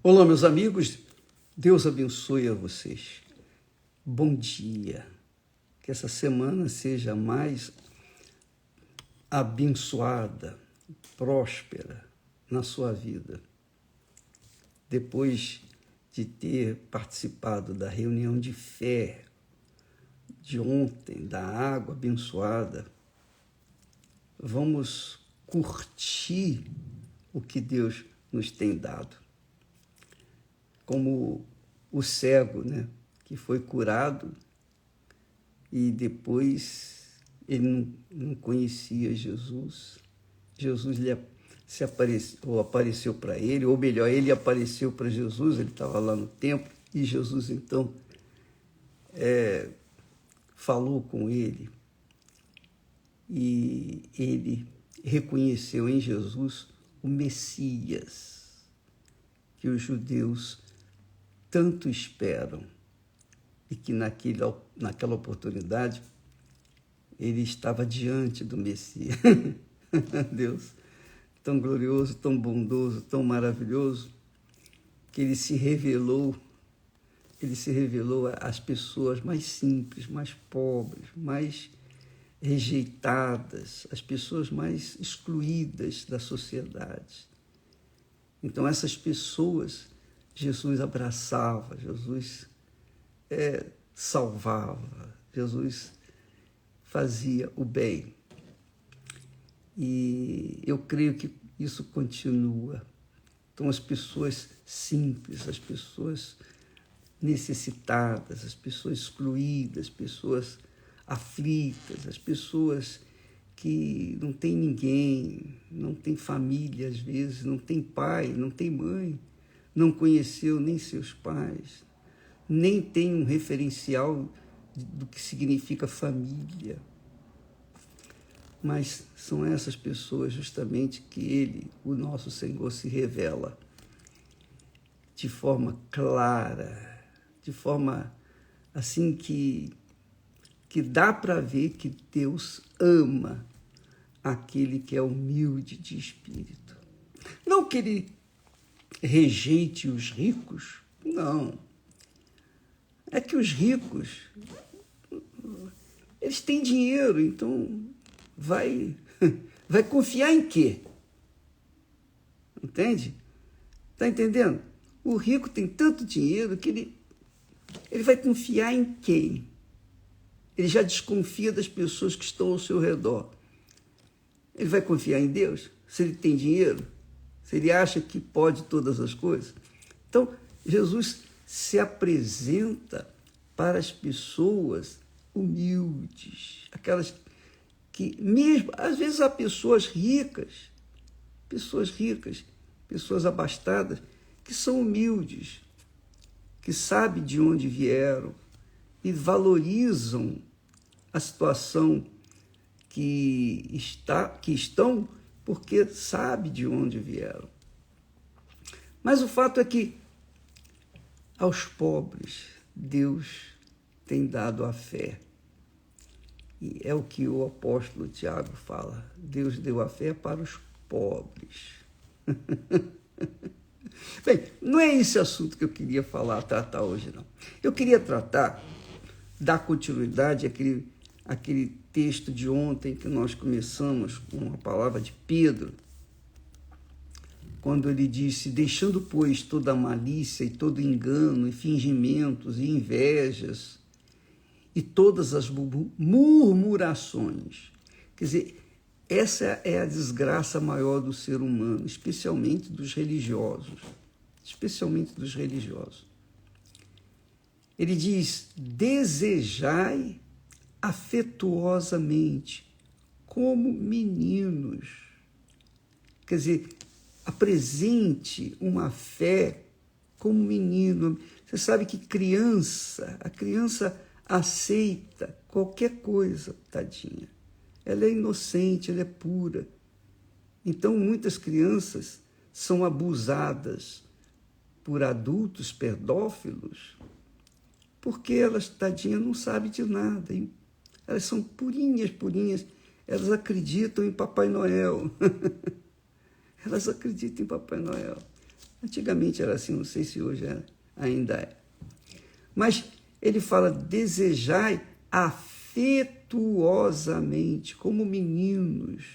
Olá, meus amigos, Deus abençoe a vocês. Bom dia, que essa semana seja mais abençoada, próspera na sua vida. Depois de ter participado da reunião de fé de ontem, da água abençoada, vamos curtir o que Deus nos tem dado. Como o cego, né, que foi curado e depois ele não conhecia Jesus. Jesus apareceu para ele, ou melhor, ele apareceu para Jesus, ele estava lá no templo, e Jesus então falou com ele, e ele reconheceu em Jesus o Messias, que os judeus tanto esperam, e que naquela oportunidade ele estava diante do Messias. Deus, tão glorioso, tão bondoso, tão maravilhoso, que ele se revelou às pessoas mais simples, mais pobres, mais rejeitadas, as pessoas mais excluídas da sociedade. Então, essas pessoas Jesus abraçava, Jesus salvava, Jesus fazia o bem. E eu creio que isso continua. Então, as pessoas simples, as pessoas necessitadas, as pessoas excluídas, as pessoas aflitas, as pessoas que não têm ninguém, não têm família às vezes, não tem pai, não tem mãe, não conheceu nem seus pais, nem tem um referencial do que significa família. Mas são essas pessoas justamente que Ele, o nosso Senhor, se revela de forma clara, de forma assim que dá para ver que Deus ama aquele que é humilde de espírito. Não que Ele rejeite os ricos, não. É que os ricos, eles têm dinheiro, então vai confiar em quê? Entende? Está entendendo? O rico tem tanto dinheiro que ele vai confiar em quem? Ele já desconfia das pessoas que estão ao seu redor. Ele vai confiar em Deus? Se ele tem dinheiro? Se ele acha que pode todas as coisas? Então, Jesus se apresenta para as pessoas humildes, aquelas que, mesmo, às vezes há pessoas ricas, pessoas abastadas, que são humildes, que sabem de onde vieram e valorizam a situação que estão, porque sabe de onde vieram. Mas o fato é que aos pobres Deus tem dado a fé. E é o que o apóstolo Tiago fala. Deus deu a fé para os pobres. Bem, não é esse assunto que eu queria tratar hoje, não. Eu queria dar continuidade àquele texto de ontem que nós começamos com a palavra de Pedro, quando ele disse: deixando, pois, toda a malícia e todo engano e fingimentos e invejas e todas as murmurações. Quer dizer, essa é a desgraça maior do ser humano, especialmente dos religiosos. Ele diz: desejai afetuosamente, como meninos. Quer dizer, apresente uma fé como menino. Você sabe que a criança aceita qualquer coisa, tadinha. Ela é inocente, ela é pura. Então, muitas crianças são abusadas por adultos pedófilos, porque elas, tadinha, não sabem de nada. Elas são purinhas, elas acreditam em Papai Noel. Elas acreditam em Papai Noel. Antigamente era assim, não sei se hoje ainda é. Mas ele fala, desejai afetuosamente, como meninos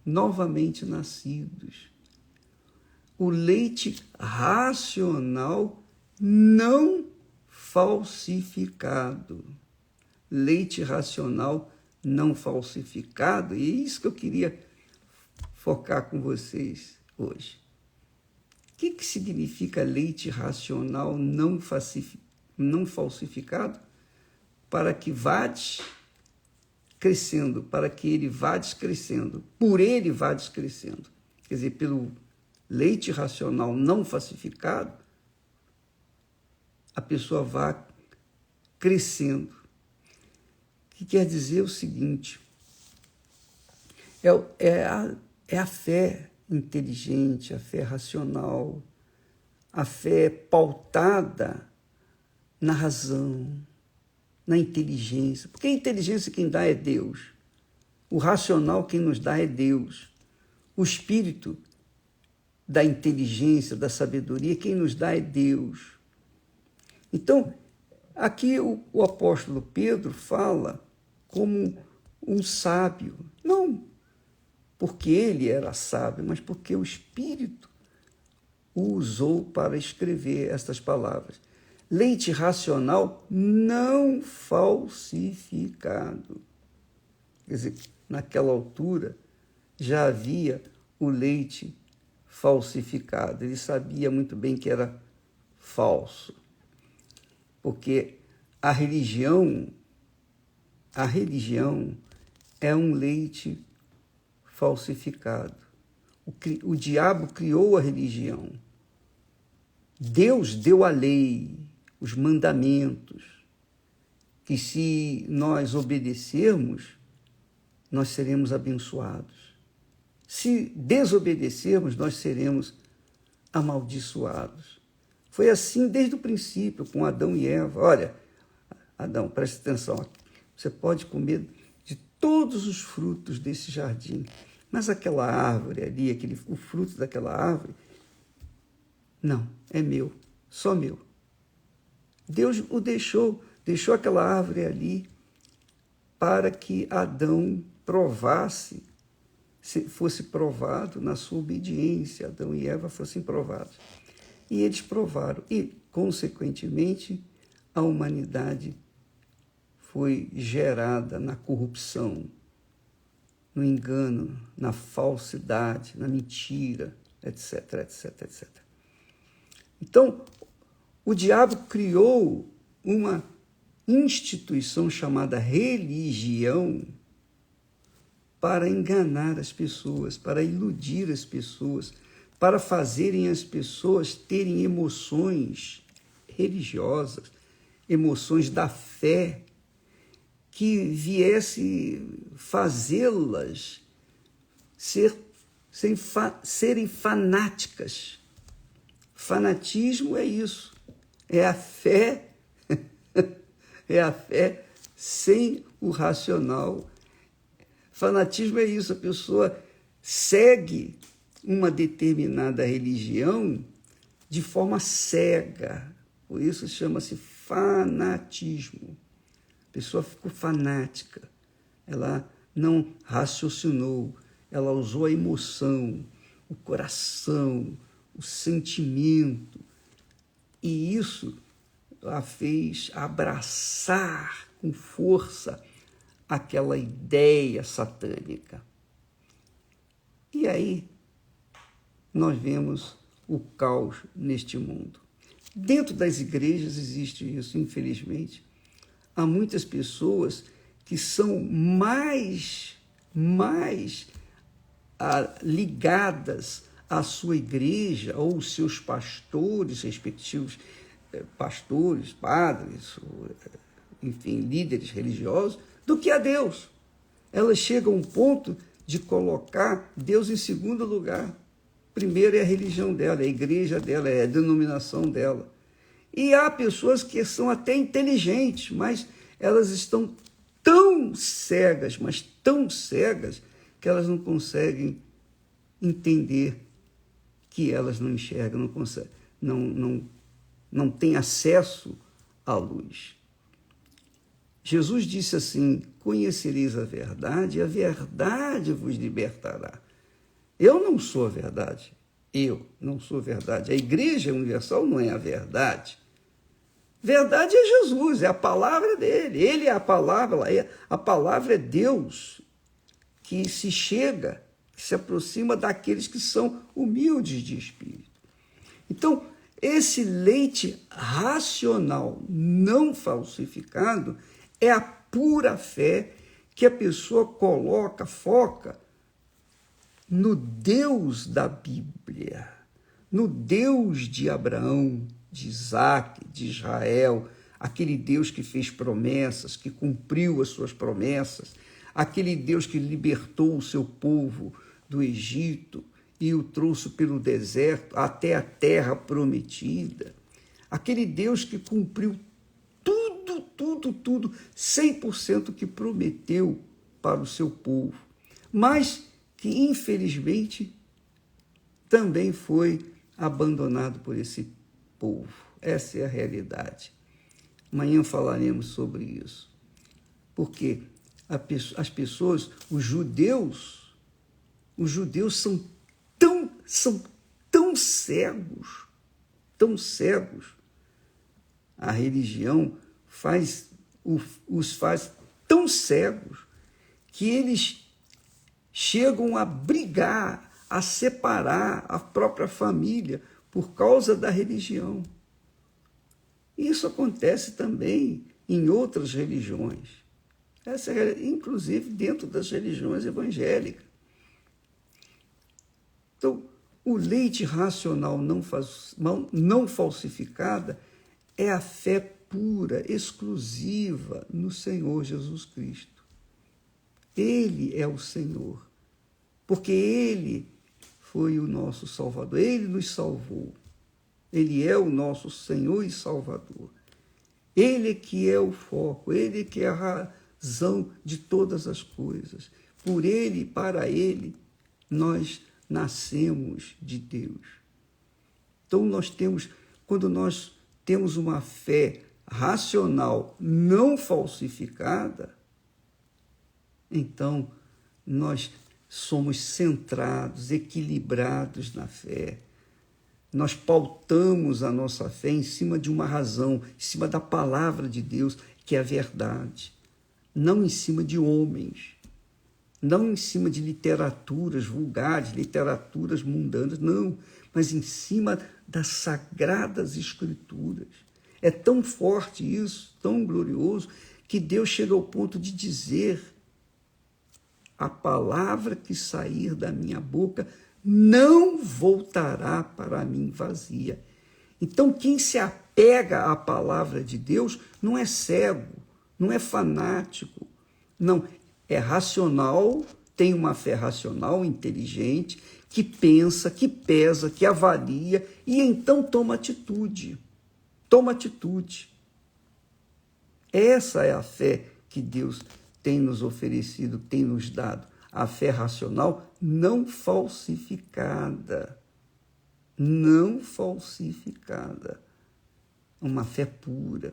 novamente nascidos, o leite racional não falsificado. Leite racional não falsificado, e é isso que eu queria focar com vocês hoje. O que significa leite racional não falsificado? Para que vades crescendo, para que ele vades crescendo, por ele vades crescendo. Quer dizer, pelo leite racional não falsificado, a pessoa vai crescendo. O que quer dizer o seguinte, é a fé inteligente, a fé racional, a fé pautada na razão, na inteligência. Porque a inteligência quem dá é Deus. O racional quem nos dá é Deus. O espírito da inteligência, da sabedoria, quem nos dá é Deus. Então, aqui o apóstolo Pedro fala como um sábio, não porque ele era sábio, mas porque o Espírito o usou para escrever estas palavras. Leite racional não falsificado. Quer dizer, naquela altura já havia o leite falsificado. Ele sabia muito bem que era falso, porque a religião é um leite falsificado. O diabo criou a religião. Deus deu a lei, os mandamentos, que se nós obedecermos, nós seremos abençoados. Se desobedecermos, nós seremos amaldiçoados. Foi assim desde o princípio, com Adão e Eva. Olha, Adão, preste atenção aqui. Você pode comer de todos os frutos desse jardim, mas aquela árvore ali, o fruto daquela árvore, não, é meu, só meu. Deus o deixou aquela árvore ali para que Adão fosse provado na sua obediência. Adão e Eva fossem provados. E eles provaram. E, consequentemente, a humanidade foi gerada na corrupção, no engano, na falsidade, na mentira, etc, etc, etc. Então, o diabo criou uma instituição chamada religião para enganar as pessoas, para iludir as pessoas, para fazerem as pessoas terem emoções religiosas, emoções da fé, que viesse fazê-las serem fanáticas. Fanatismo é isso, é a fé, é a fé sem o racional. Fanatismo é isso, a pessoa segue uma determinada religião de forma cega, por isso chama-se fanatismo. A pessoa ficou fanática, ela não raciocinou, ela usou a emoção, o coração, o sentimento, e isso a fez abraçar com força aquela ideia satânica. E aí nós vemos o caos neste mundo. Dentro das igrejas existe isso, infelizmente. Há muitas pessoas que são mais ligadas à sua igreja ou os seus pastores, respectivos pastores, padres, enfim, líderes religiosos, do que a Deus. Elas chegam a um ponto de colocar Deus em segundo lugar. Primeiro é a religião dela, é a igreja dela, é a denominação dela. E há pessoas que são até inteligentes, mas elas estão tão cegas, que elas não conseguem entender que elas não enxergam, não conseguem, não têm acesso à luz. Jesus disse assim: conhecereis a verdade, e a verdade vos libertará. Eu não sou a verdade. Eu não sou a verdade. A Igreja Universal não é a verdade. Verdade é Jesus, é a palavra dele. Ele é a palavra é Deus que se chega, que se aproxima daqueles que são humildes de espírito. Então, esse leite racional não falsificado é a pura fé que a pessoa foca no Deus da Bíblia, no Deus de Abraão, de Isaac, de Israel, aquele Deus que fez promessas, que cumpriu as suas promessas, aquele Deus que libertou o seu povo do Egito e o trouxe pelo deserto até a terra prometida, aquele Deus que cumpriu tudo, 100% que prometeu para o seu povo, mas que infelizmente também foi abandonado por esse povo. Essa é a realidade. Amanhã falaremos sobre isso. Porque as pessoas, os judeus são tão cegos, a religião os faz tão cegos que eles chegam a brigar, a separar a própria família por causa da religião. Isso acontece também em outras religiões, inclusive dentro das religiões evangélicas. Então, o leite racional não falsificada é a fé pura, exclusiva no Senhor Jesus Cristo. Ele é o Senhor, porque Ele foi o nosso Salvador, Ele nos salvou. Ele é o nosso Senhor e Salvador. Ele que é o foco, Ele que é a razão de todas as coisas. Por Ele e para Ele, nós nascemos de Deus. Então, quando nós temos uma fé racional não falsificada, então nós somos centrados, equilibrados na fé. Nós pautamos a nossa fé em cima de uma razão, em cima da palavra de Deus, que é a verdade. Não em cima de homens, não em cima de literaturas vulgares, literaturas mundanas, não, mas em cima das sagradas escrituras. É tão forte isso, tão glorioso, que Deus chega ao ponto de dizer: a palavra que sair da minha boca não voltará para mim vazia. Então, quem se apega à palavra de Deus não é cego, não é fanático, não, é racional, tem uma fé racional, inteligente, que pensa, que pesa, que avalia e então toma atitude. Toma atitude. Essa é a fé que Deus tem nos oferecido, tem nos dado. A fé racional não falsificada. Não falsificada. Uma fé pura.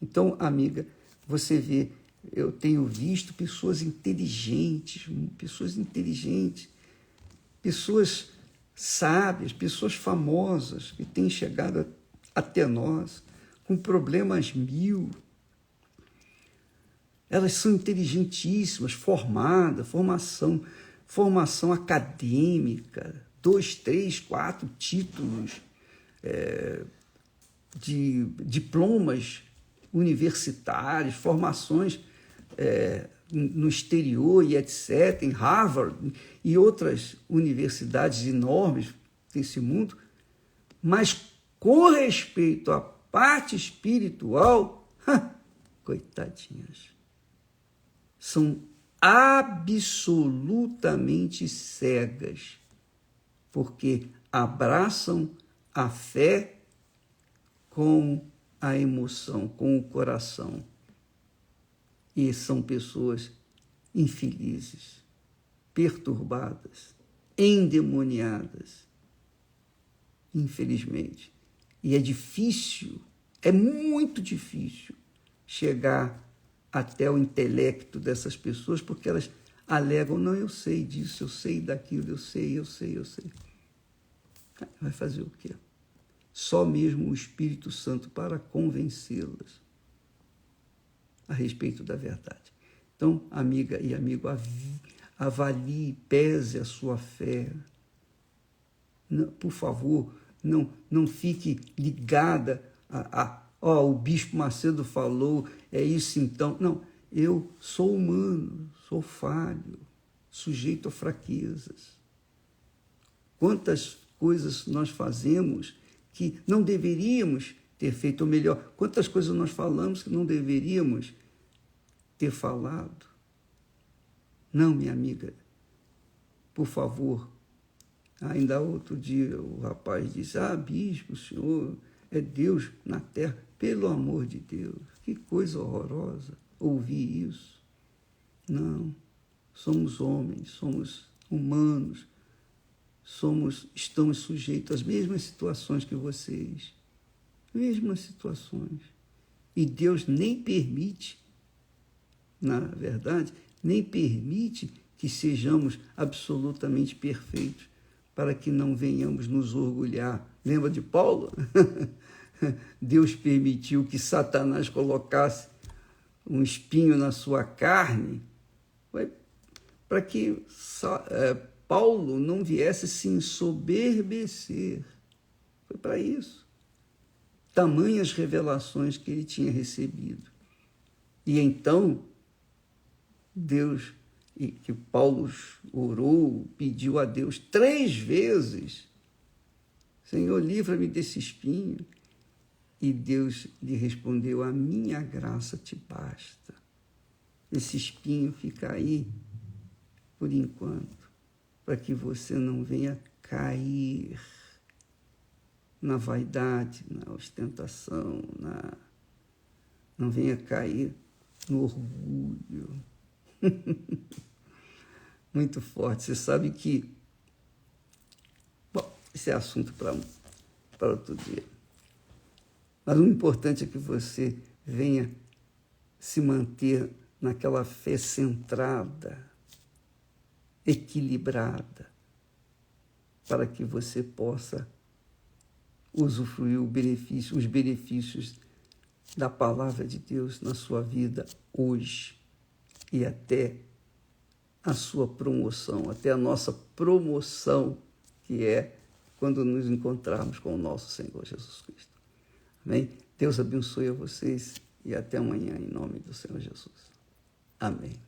Então, amiga, você vê, eu tenho visto pessoas inteligentes, pessoas sábias, pessoas famosas que têm chegado até nós com problemas mil. Elas são inteligentíssimas, formação acadêmica, 2, 3, 4 títulos, de diplomas universitários, formações no exterior e etc., em Harvard e outras universidades enormes desse mundo, mas com respeito à parte espiritual, coitadinhas, são absolutamente cegas, porque abraçam a fé com a emoção, com o coração. E são pessoas infelizes, perturbadas, endemoniadas, infelizmente. E é difícil, é muito difícil chegar até o intelecto dessas pessoas, porque elas alegam, não, eu sei disso, eu sei daquilo, eu sei. Vai fazer o quê? Só mesmo o Espírito Santo para convencê-las a respeito da verdade. Então, amiga e amigo, avalie, pese a sua fé. Não, por favor, não fique ligada o Bispo Macedo falou, é isso então. Não, eu sou humano, sou falho, sujeito a fraquezas. Quantas coisas nós fazemos que não deveríamos ter feito, ou melhor, quantas coisas nós falamos que não deveríamos ter falado. Não, minha amiga, por favor. Ainda outro dia o rapaz disse, bispo, o senhor é Deus na terra. Pelo amor de Deus, que coisa horrorosa ouvir isso. Não, somos homens, somos humanos, estamos sujeitos às mesmas situações que vocês. Mesmas situações. E Deus nem permite, na verdade, nem permite que sejamos absolutamente perfeitos, para que não venhamos nos orgulhar. Lembra de Paulo? Deus permitiu que Satanás colocasse um espinho na sua carne, para que Paulo não viesse se ensoberbecer. Foi para isso. Tamanhas revelações que ele tinha recebido. E então, Deus, que Paulo orou, pediu a Deus 3 vezes, Senhor, livra-me desse espinho. E Deus lhe respondeu, a minha graça te basta. Esse espinho fica aí, por enquanto, para que você não venha cair na vaidade, na ostentação, não venha cair no orgulho. Muito forte. Você sabe que... Bom, esse é assunto para outro dia. Mas o importante é que você venha se manter naquela fé centrada, equilibrada, para que você possa usufruir os benefícios da palavra de Deus na sua vida hoje e até a sua promoção, até a nossa promoção, que é quando nos encontrarmos com o nosso Senhor Jesus Cristo. Amém? Deus abençoe a vocês e até amanhã, em nome do Senhor Jesus. Amém.